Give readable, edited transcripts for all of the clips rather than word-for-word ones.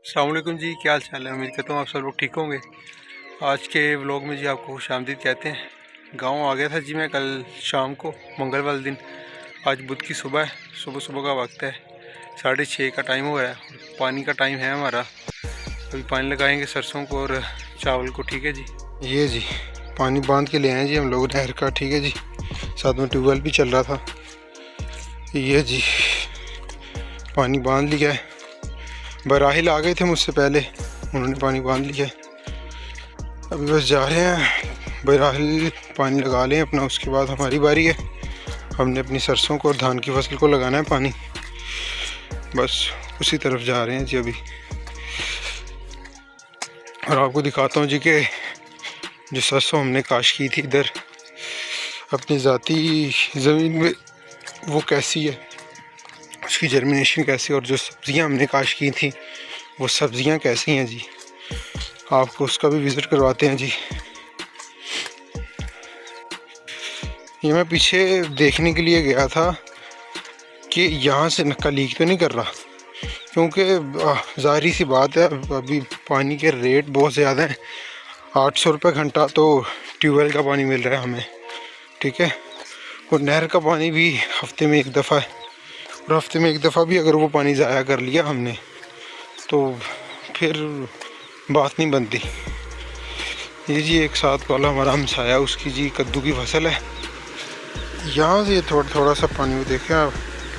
अस्सलाम वालेकुम जी, क्या हाल चाल है। उम्मीद करता हूँ आप सब लोग ठीक होंगे। आज के व्लॉग में जी आपको खुशामदीद कहते हैं। गांव आ गया था जी मैं कल शाम को, मंगल वाले दिन। आज बुध की सुबह है, सुबह सुबह का वक्त है, 6:30 का टाइम हो रहा है। पानी का टाइम है हमारा। अभी पानी लगाएंगे सरसों को और चावल को। ठीक है जी, ये जी पानी बांध के ले आए जी हम लोग नहर का। ठीक है जी, साथ में ट्यूबवेल भी चल रहा था। ये जी पानी बांध लिया है। बराहिल आ गए थे मुझसे पहले, उन्होंने पानी बांध लिया है। अभी बस जा रहे हैं बराहिल पानी लगा लें अपना, उसके बाद हमारी बारी है। हमने अपनी सरसों को और धान की फसल को लगाना है पानी, बस उसी तरफ जा रहे हैं जी अभी। और आपको दिखाता हूँ जी कि जो सरसों हमने काश की थी इधर अपनी ज़ाती ज़मीन में, वो कैसी है, उसकी जर्मिनेशन कैसी, और जो सब्ज़ियाँ हमने काश की थी वो सब्ज़ियाँ कैसी हैं जी, आपको उसका भी विज़िट करवाते हैं जी। ये मैं पीछे देखने के लिए गया था कि यहाँ से नक्का लीक तो नहीं कर रहा, क्योंकि ज़ाहिर सी बात है अभी पानी के रेट बहुत ज़्यादा हैं। 800 रुपये घंटा तो ट्यूबवेल का पानी मिल रहा है हमें। ठीक है, और नहर का पानी भी हफ्ते में एक दफ़ा है, और हफ्ते में एक दफ़ा भी अगर वो पानी ज़ाया कर लिया हमने तो फिर बात नहीं बनती। ये जी एक साथ वाला हमारा हमसाया, उसकी जी कद्दू की फसल है। यहाँ से थोड़ा सा पानी वो देखें आप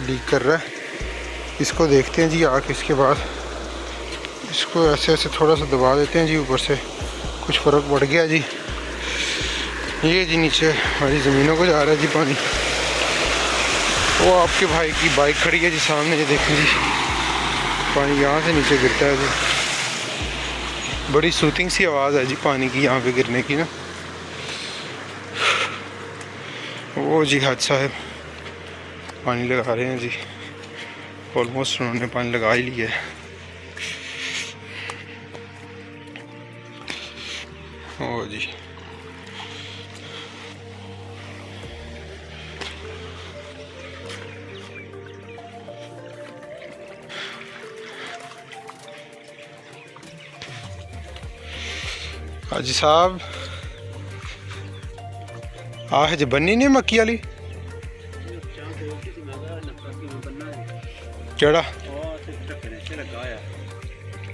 लीक कर रहा है। इसको देखते हैं जी आके, इसके बाद इसको ऐसे ऐसे थोड़ा सा दबा देते हैं जी, ऊपर से कुछ फ़र्क पड़ गया जी। ये जी नीचे हमारी ज़मीनों को जा रहा है जी पानी। वो आपके भाई की बाइक खड़ी है जी सामने, ये देखें जी पानी यहाँ से नीचे गिरता है जी। बड़ी सूथिंग सी आवाज़ है जी पानी की यहाँ पे गिरने की ना। वो जी हाज साहब पानी लगा रहे हैं जी, ऑलमोस्ट उन्होंने पानी लगा ही लिया है। ओ जी हाजी साहब आह जी बनी नहीं मक्की वाली केड़ा?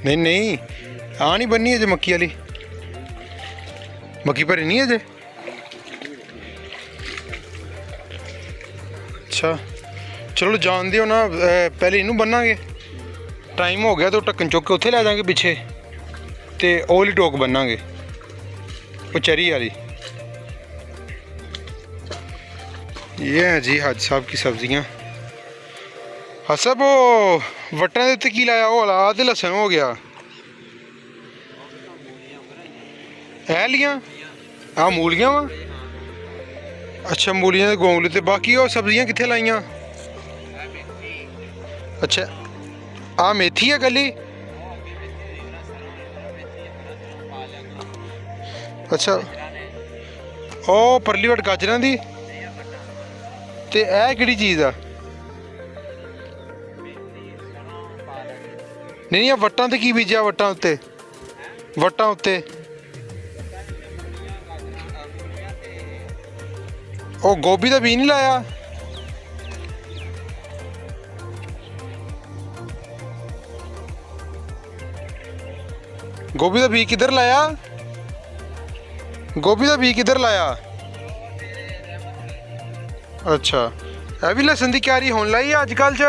नहीं नहीं आ नहीं बनी है जी मक्की वाली, मक्की भरी नहीं है जे। अच्छा चलो जान दियो ना, पहले इनू बन्नांगे, टाइम हो गया तो ढक्कन चुक के उत्थे लै जाएंगे पिछे, ते ओली टोक बन्नांगे वो चरी वाली। ये है जी हाज साहब की सब्जियां। हाज साहब वो वट्टां दे उत्ते की लाया, वो ला ते लसन हो गया है लियां आ मूलियां वा। अच्छा मूलियां ते गोंगलू, ते बाकी और सब्जियां कित्थे लाइयां? अच्छा आ मेथी है कली। अच्छा ओ परली वट गाजरां दी, ते ऐ केड़ी चीज़ आ? नहीं वट्टां ते की बीजा, वट्टां उत्ते, वट्टां उत्ते ओ गोभी दा बी नहीं लाया? गोभी दा बी किधर लाया? गोभी दा बी किधर लाया? अच्छा है भी लसन की क्यारी होने लाई है अजकल च।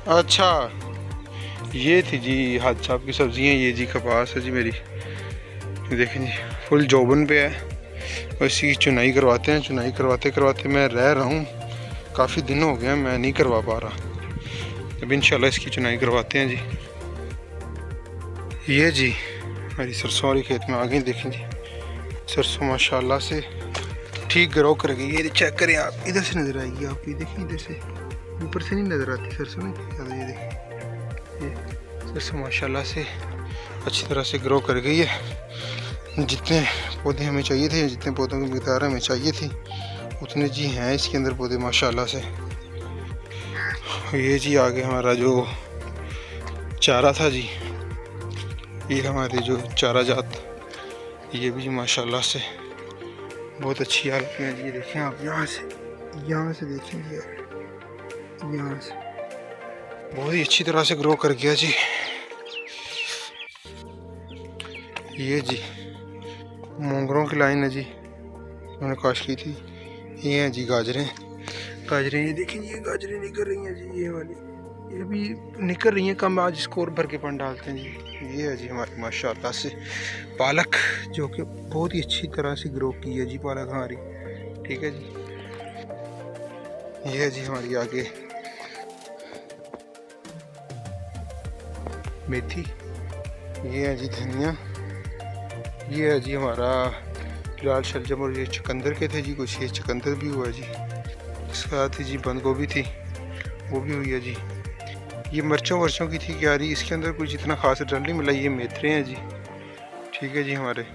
अच्छा ये थी जी हाज साहब की सब्जियां। ये जी कपास है जी मेरी, देखें जी फुल जोबन पे है, और इसकी चुनाई करवाते हैं। चुनाई करवाते करवाते मैं रह रहा हूँ, काफ़ी दिन हो गए मैं नहीं करवा पा रहा, अब इंशाल्लाह इसकी चुनाई करवाते हैं जी। ये जी हमारी सरसों वाली खेत में आ गई, देखें जी सरसों माशाल्लाह से ठीक ग्रो कर गई। ये चेक करें आप, इधर से नज़र आएगी आपको, देखिए इधर से, ऊपर से नहीं नज़र आती सरसों में। ये देखिए ये सरसों माशाल्लाह से अच्छी तरह से ग्रो कर गई है। जितने पौधे हमें चाहिए थे, जितने पौधों की मकदार हमें चाहिए थी, उतने जी हैं इसके अंदर पौधे माशाल्लाह से। ये जी आगे हमारा जो चारा था जी, ये हमारे जो चारा जात, ये भी माशाल्लाह से बहुत अच्छी हालत में है जी। ये देखें आप, यहाँ से देखें जी, यहाँ से बहुत ही अच्छी तरह से ग्रो कर गया जी। ये जी मोंगरों की लाइन है जी, मैंने काश की थी। ये हैं जी गाजरें, ये देखें, ये गाजरें निकल रही हैं जी, ये वाली, ये भी निकल रही हैं कम, आज इसको और भर के पानी डालते हैं जी। ये है जी हमारी माशाल्लाह से पालक, जो कि बहुत ही अच्छी तरह से ग्रो की है जी पालक हमारी। ठीक है जी, ये है जी हमारी आगे मेथी, ये है जी धनिया, ये है जी हमारा लाल शलजम, और ये चुकंदर के थे जी कुछ, ये चुकंदर भी हुआ जी। इसके साथ ही जी बंद गोभी थी, वो भी हुई है जी। ये मिर्चों की थी क्यारी, इसके अंदर कुछ इतना खास रिजल्ट नहीं मिला। ये मेथरे हैं जी, ठीक है जी हमारे।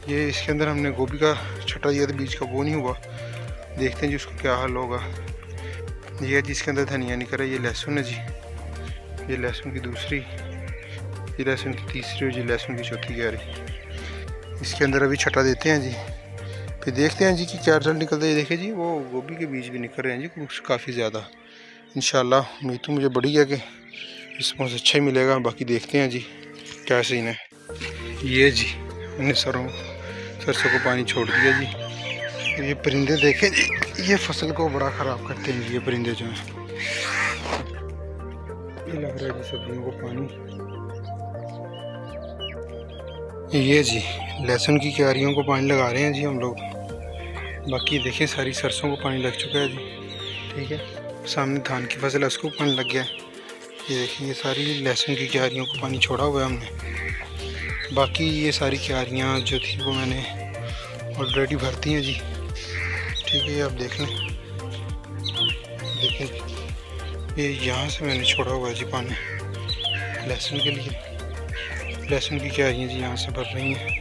ये इसके अंदर हमने गोभी का छटा दिया था, बीज का वो नहीं हुआ, देखते हैं जी उसको क्या हाल होगा। ये है जी इसके अंदर धनिया निकल रहा है। ये लहसुन है जी, ये लहसुन की दूसरी, ये लहसुन की तीसरी, और ये लहसुन की चौथी क्यारी। इसके अंदर अभी छटा देते हैं जी, फिर देखते हैं जी कि क्या रिजल्ट निकलता है। ये देखें जी वो गोभी के बीज भी निकल रहे हैं जी कुछ काफ़ी ज़्यादा। इंशाल्लाह उम्मीद तो मुझे बड़ी है कि रिस्पॉन्स अच्छा ही मिलेगा, बाकी देखते हैं जी क्या सीन है। ये जी मैंने सरसों को पानी छोड़ दिया जी। ये परिंदे देखें जी, ये फसल को बड़ा ख़राब करते हैं जी, ये परिंदे जो हैं। ये लग रहा है जी सब्जियों को पानी। ये जी लहसुन की क्यारियों को पानी लगा रहे हैं जी हम लोग। बाकी देखें सारी सरसों को पानी लग चुका है जी। ठीक है, सामने धान की फसल है उसको पानी लग गया है। ये देखिए ये सारी लहसुन की क्यारियों को पानी छोड़ा हुआ है हमने। बाकी ये सारी क्यारियाँ जो थी वो मैंने ऑलरेडी भरती हैं जी। ठीक है, ये आप देख लें, देखें ये यहाँ से मैंने छोड़ा हुआ है जी पानी लहसुन के लिए। लहसुन की क्यारियाँ जी यहाँ से भर रही हैं।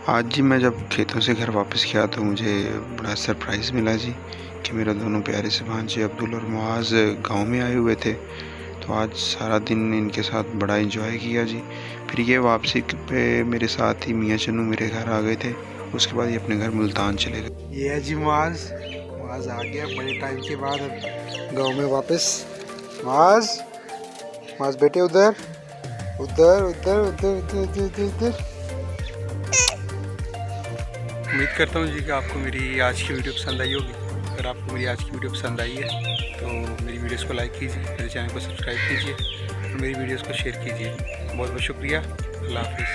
आज जी मैं जब खेतों से घर वापस गया तो मुझे बड़ा सरप्राइज़ मिला जी कि मेरे दोनों प्यारे से भांजे अब्दुल और मुआज़ गांव में आए हुए थे। तो आज सारा दिन इनके साथ बड़ा एंजॉय किया जी। फिर ये वापसी पे मेरे साथ ही मियाँ चन्नू मेरे घर आ गए थे। उसके बाद ये अपने घर मुल्तान चले गए। ये है जी मुआज़ आ गया बड़े टाइम के बाद गाँव में वापस। मुआज़ बेटे उधर उधर उधर उधर उधर उधर उधर। उम्मीद करता हूँ जी कि आपको मेरी आज की वीडियो पसंद आई होगी। अगर आपको मेरी आज की वीडियो पसंद आई है तो मेरी वीडियोस को लाइक कीजिए, मेरे चैनल को सब्सक्राइब कीजिए और मेरी वीडियोस को शेयर कीजिए। बहुत बहुत शुक्रिया। अल्लाह हाफ़िज़।